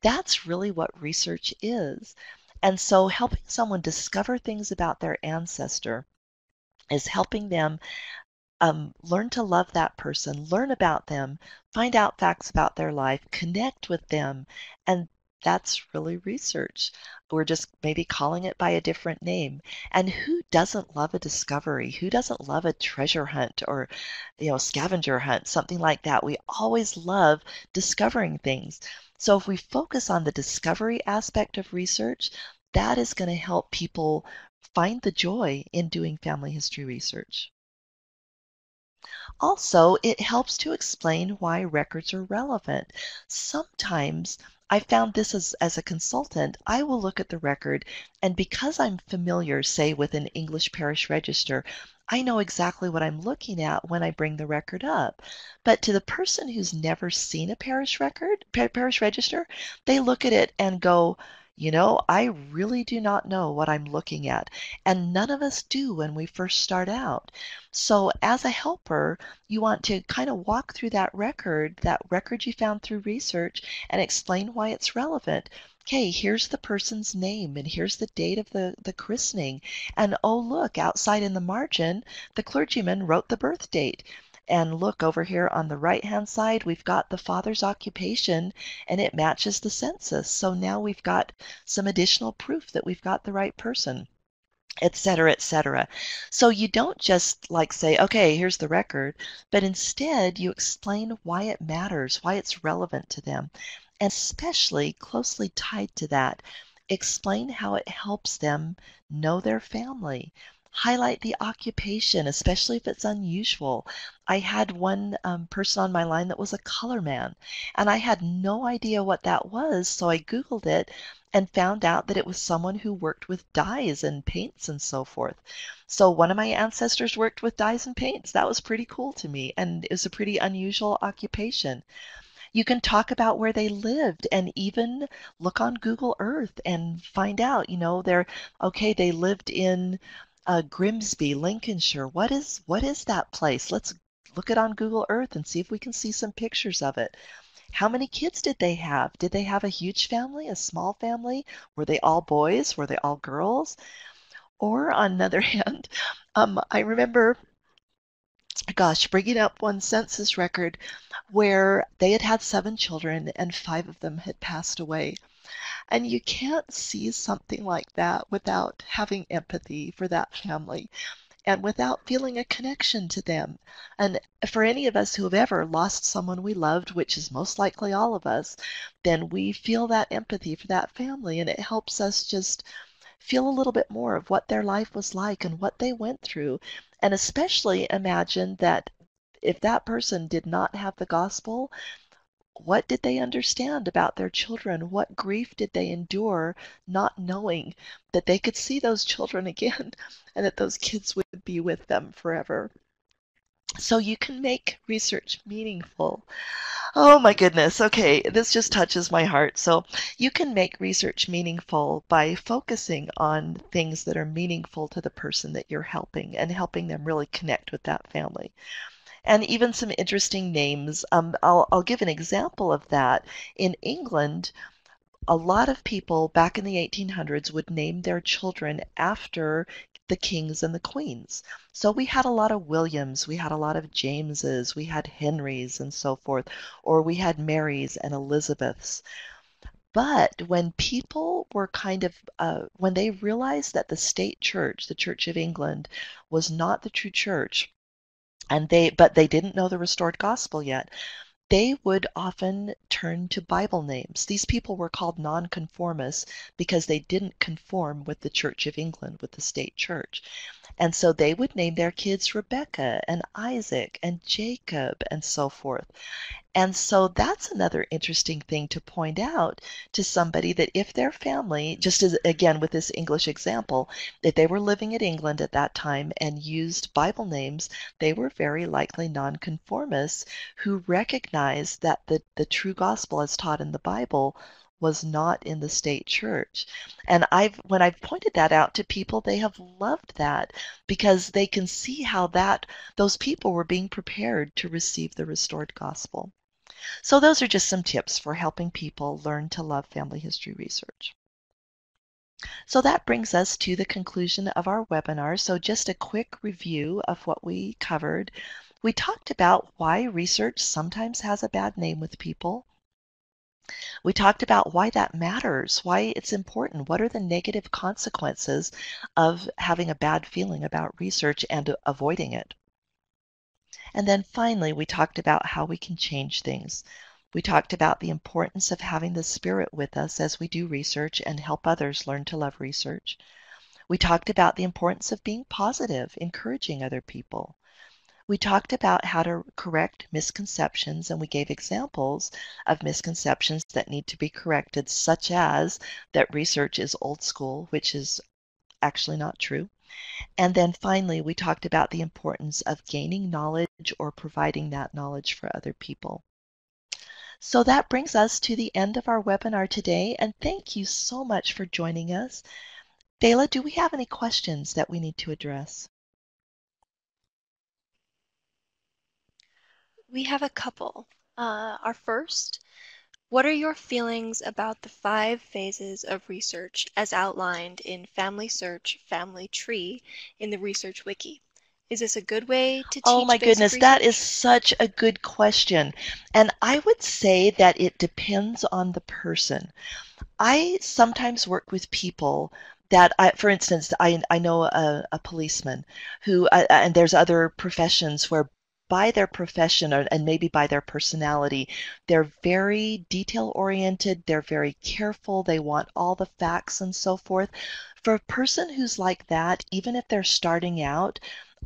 that's really what research is. And so helping someone discover things about their ancestor is helping them learn to love that person, learn about them, find out facts about their life, connect with them, and That's really research. We're just maybe calling it by a different name. And who doesn't love a discovery? Who doesn't love a treasure hunt or, scavenger hunt, something like that? We always love discovering things. So if we focus on the discovery aspect of research, that is going to help people find the joy in doing family history research. Also, it helps to explain why records are relevant. Sometimes I found this as a consultant, I will look at the record, and because I'm familiar, say, with an English parish register, I know exactly what I'm looking at when I bring the record up. But to the person who's never seen a parish record, parish register, they look at it and go, I really do not know what I'm looking at. And none of us do when we first start out. So as a helper, you want to kind of walk through that record you found through research, and explain why it's relevant. Okay, here's the person's name, and here's the date of the christening. And oh, look, outside in the margin, the clergyman wrote the birth date. And look over here on the right-hand side, we've got the father's occupation, and it matches the census. So now we've got some additional proof that we've got the right person, et cetera, et cetera. So you don't just like say, okay, here's the record, but instead you explain why it matters, why it's relevant to them. And especially closely tied to that, explain how it helps them know their family. Highlight the occupation, especially if it's unusual. I had one person on my line that was a color man, and I had no idea what that was, so I Googled it and found out that it was someone who worked with dyes and paints and so forth. So one of my ancestors worked with dyes and paints. That was pretty cool to me, and it was a pretty unusual occupation. You can talk about where they lived and even look on Google Earth and find out, they lived in Grimsby, Lincolnshire. What is that place? Let's look it on Google Earth and see if we can see some pictures of it. How many kids did they have? Did they have a huge family, a small family? Were they all boys? Were they all girls? Or on the other hand, I remember, gosh, bringing up one census record where they had had 7 children and 5 of them had passed away. And you can't see something like that without having empathy for that family and without feeling a connection to them. And for any of us who have ever lost someone we loved, which is most likely all of us, then we feel that empathy for that family, and it helps us just feel a little bit more of what their life was like and what they went through. And especially imagine that if that person did not have the gospel, what did they understand about their children? What grief did they endure not knowing that they could see those children again and that those kids would be with them forever? So you can make research meaningful. Oh my goodness. Okay, this just touches my heart. So you can make research meaningful by focusing on things that are meaningful to the person that you're helping and helping them really connect with that family. And even some interesting names. I'll give an example of that. In England, a lot of people back in the 1800s would name their children after the kings and the queens. So we had a lot of Williams, we had a lot of Jameses, we had Henrys and so forth, or we had Marys and Elizabeths. But when people were when they realized that the state church, the Church of England, was not the true church, but they didn't know the restored gospel yet, they would often turn to Bible names. These people were called nonconformists because they didn't conform with the Church of England, with the state church. And so they would name their kids Rebecca and Isaac and Jacob and so forth. And so that's another interesting thing to point out to somebody, that if their family, just as again with this English example, if they were living in England at that time and used Bible names, they were very likely nonconformists who recognized that the true gospel as taught in the Bible was not in the state church. And when I've pointed that out to people, they have loved that because they can see how those people were being prepared to receive the restored gospel. So those are just some tips for helping people learn to love family history research. So that brings us to the conclusion of our webinar. So just a quick review of what we covered. We talked about why research sometimes has a bad name with people. We talked about why that matters, why it's important. What are the negative consequences of having a bad feeling about research and avoiding it? And then finally, we talked about how we can change things. We talked about the importance of having the spirit with us as we do research and help others learn to love research. We talked about the importance of being positive, encouraging other people. We talked about how to correct misconceptions, and we gave examples of misconceptions that need to be corrected, such as that research is old school, which is actually not true. And then finally, we talked about the importance of gaining knowledge or providing that knowledge for other people. So that brings us to the end of our webinar today, and thank you so much for joining us. Bela, do we have any questions that we need to address? We have a couple. Our first, what are your feelings about the 5 phases of research as outlined in Family Search, Family Tree in the Research Wiki? Is this a good way to Oh my teach basic goodness, that is research? such a good question. And I would say that it depends on the person. I sometimes work with people that, for instance, I know a policeman who, and there's other professions where by their profession and maybe by their personality, they're very detail oriented, they're very careful, they want all the facts and so forth. For a person who's like that, even if they're starting out,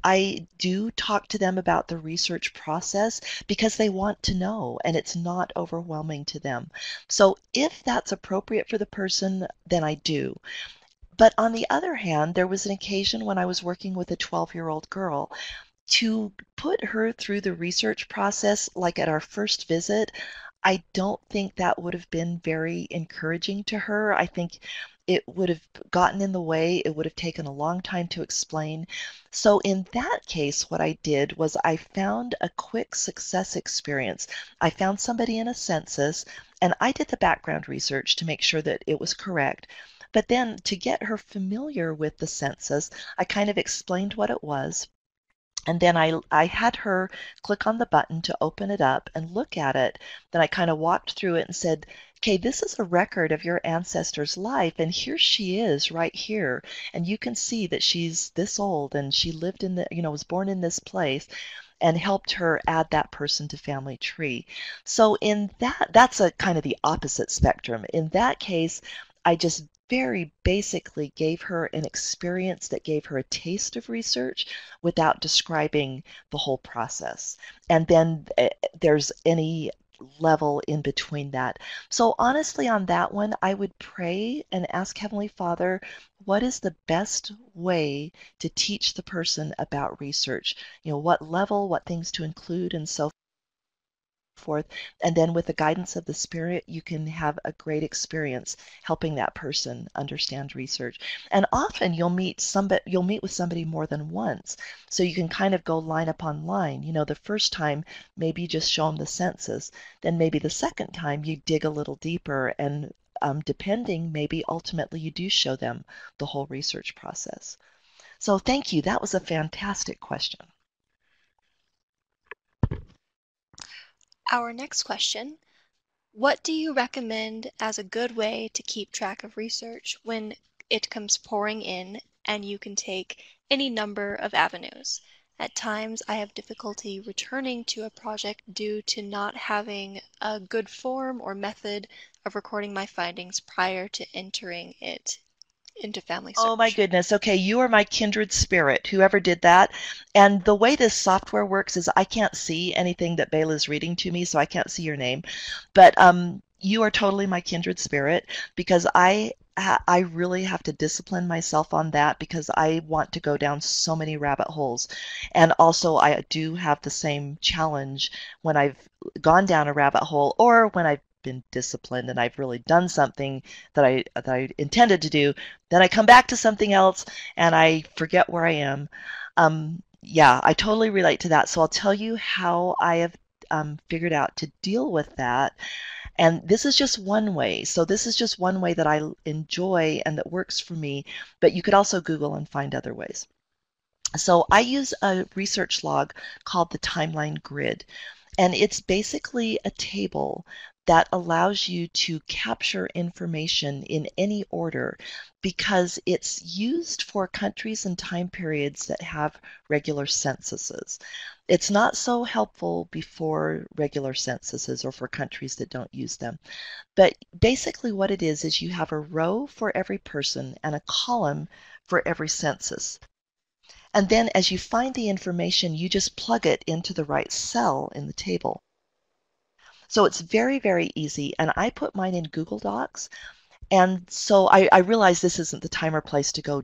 I do talk to them about the research process because they want to know and it's not overwhelming to them. So if that's appropriate for the person, then I do. But on the other hand, there was an occasion when I was working with a 12-year-old girl to put her through the research process, like at our first visit. I don't think that would have been very encouraging to her. I think it would have gotten in the way. It would have taken a long time to explain. So in that case, what I did was I found a quick success experience. I found somebody in a census, and I did the background research to make sure that it was correct. But then to get her familiar with the census, I kind of explained what it was. And then I had her click on the button to open it up and look at it. Then I kind of walked through it and said, okay, this is a record of your ancestor's life, and here she is right here. And you can see that she's this old and she lived in was born in this place, and helped her add that person to family tree. So that's a kind of the opposite spectrum. In that case, I just very basically gave her an experience that gave her a taste of research without describing the whole process. And then there's any level in between that. So honestly, on that one, I would pray and ask Heavenly Father, what is the best way to teach the person about research? What level, what things to include, and so forth. And then with the guidance of the Spirit, you can have a great experience helping that person understand research. And often you'll meet with somebody more than once. So you can kind of go line upon line. The first time, maybe you just show them the census. Then maybe the second time you dig a little deeper and depending, maybe ultimately you do show them the whole research process. So thank you. That was a fantastic question. Our next question, what do you recommend as a good way to keep track of research when it comes pouring in and you can take any number of avenues? At times, I have difficulty returning to a project due to not having a good form or method of recording my findings prior to entering it into Family Oh my Search. goodness. Okay, you are my kindred spirit, whoever did that. And the way this software works is I can't see anything that Bela is reading to me, so I can't see your name. But you are totally my kindred spirit because I really have to discipline myself on that because I want to go down so many rabbit holes. And also I do have the same challenge when I've gone down a rabbit hole or when I've been disciplined and I've really done something that I intended to do, then I come back to something else and I forget where I am. Yeah, I totally relate to that. So I'll tell you how I have figured out to deal with that. And this is just one way. So this is just one way that I enjoy and that works for me. But you could also Google and find other ways. So I use a research log called the timeline grid. And it's basically a table that allows you to capture information in any order because it's used for countries and time periods that have regular censuses. It's not so helpful before regular censuses or for countries that don't use them. But basically what it is you have a row for every person and a column for every census. And then as you find the information, you just plug it into the right cell in the table. So it's very, very easy. And I put mine in Google Docs. And so I realize this isn't the time or place to go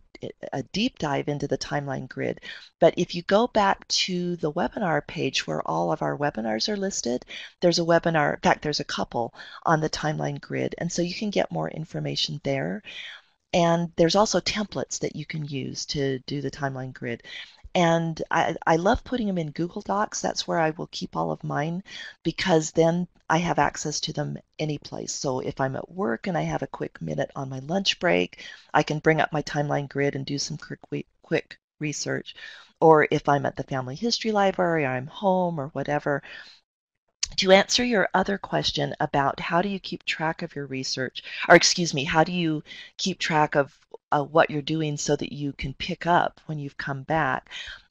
a deep dive into the timeline grid. But if you go back to the webinar page where all of our webinars are listed, there's a webinar, in fact, there's a couple on the timeline grid. And so you can get more information there. And there's also templates that you can use to do the timeline grid. And I love putting them in Google Docs. That's where I will keep all of mine because then I have access to them any place. So if I'm at work and I have a quick minute on my lunch break, I can bring up my timeline grid and do some quick research. Or if I'm at the Family History Library, I'm home or whatever. To answer your other question about how do you keep track of your research, or excuse me, how do you keep track of what you're doing so that you can pick up when you've come back,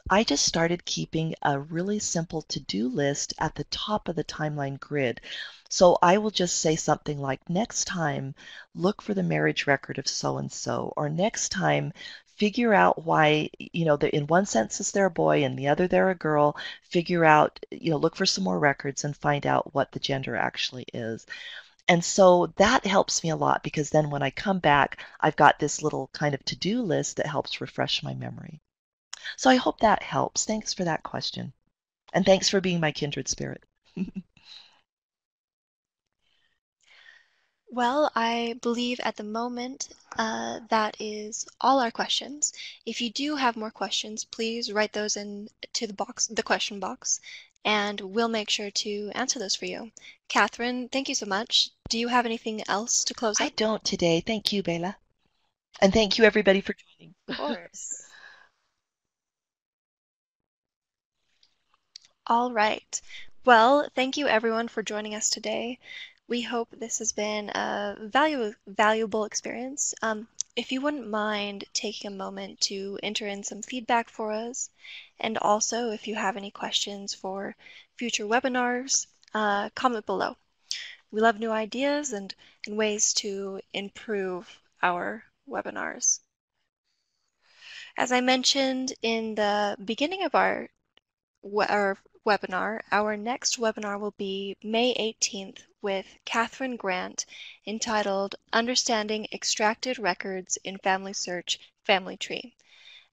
I just started keeping a really simple to-do list at the top of the timeline grid. So I will just say something like, next time, look for the marriage record of so-and-so, or next time, figure out why, in one census they're a boy and the other they're a girl, figure out, look for some more records and find out what the gender actually is. And so that helps me a lot because then when I come back, I've got this little kind of to-do list that helps refresh my memory. So I hope that helps. Thanks for that question. And thanks for being my kindred spirit. Well, I believe at the moment that is all our questions. If you do have more questions, please write those in to the question box, and we'll make sure to answer those for you. Kathryn, thank you so much. Do you have anything else to close I up? don't today. Thank you, Bela. And thank you, everybody, for joining. Of course. All right. Well, thank you everyone for joining us today. We hope this has been a valuable experience. If you wouldn't mind taking a moment to enter in some feedback for us, and also if you have any questions for future webinars, comment below. We love new ideas and ways to improve our webinars. As I mentioned in the beginning of our webinar. Our next webinar will be May 18th with Kathryn Grant, entitled Understanding Extracted Records in Family Search Family Tree.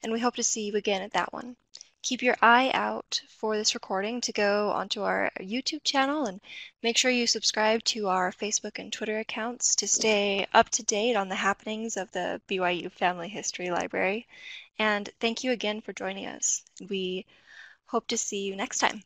And we hope to see you again at that one. Keep your eye out for this recording to go onto our YouTube channel, and make sure you subscribe to our Facebook and Twitter accounts to stay up to date on the happenings of the BYU Family History Library. And thank you again for joining us. We hope to see you next time.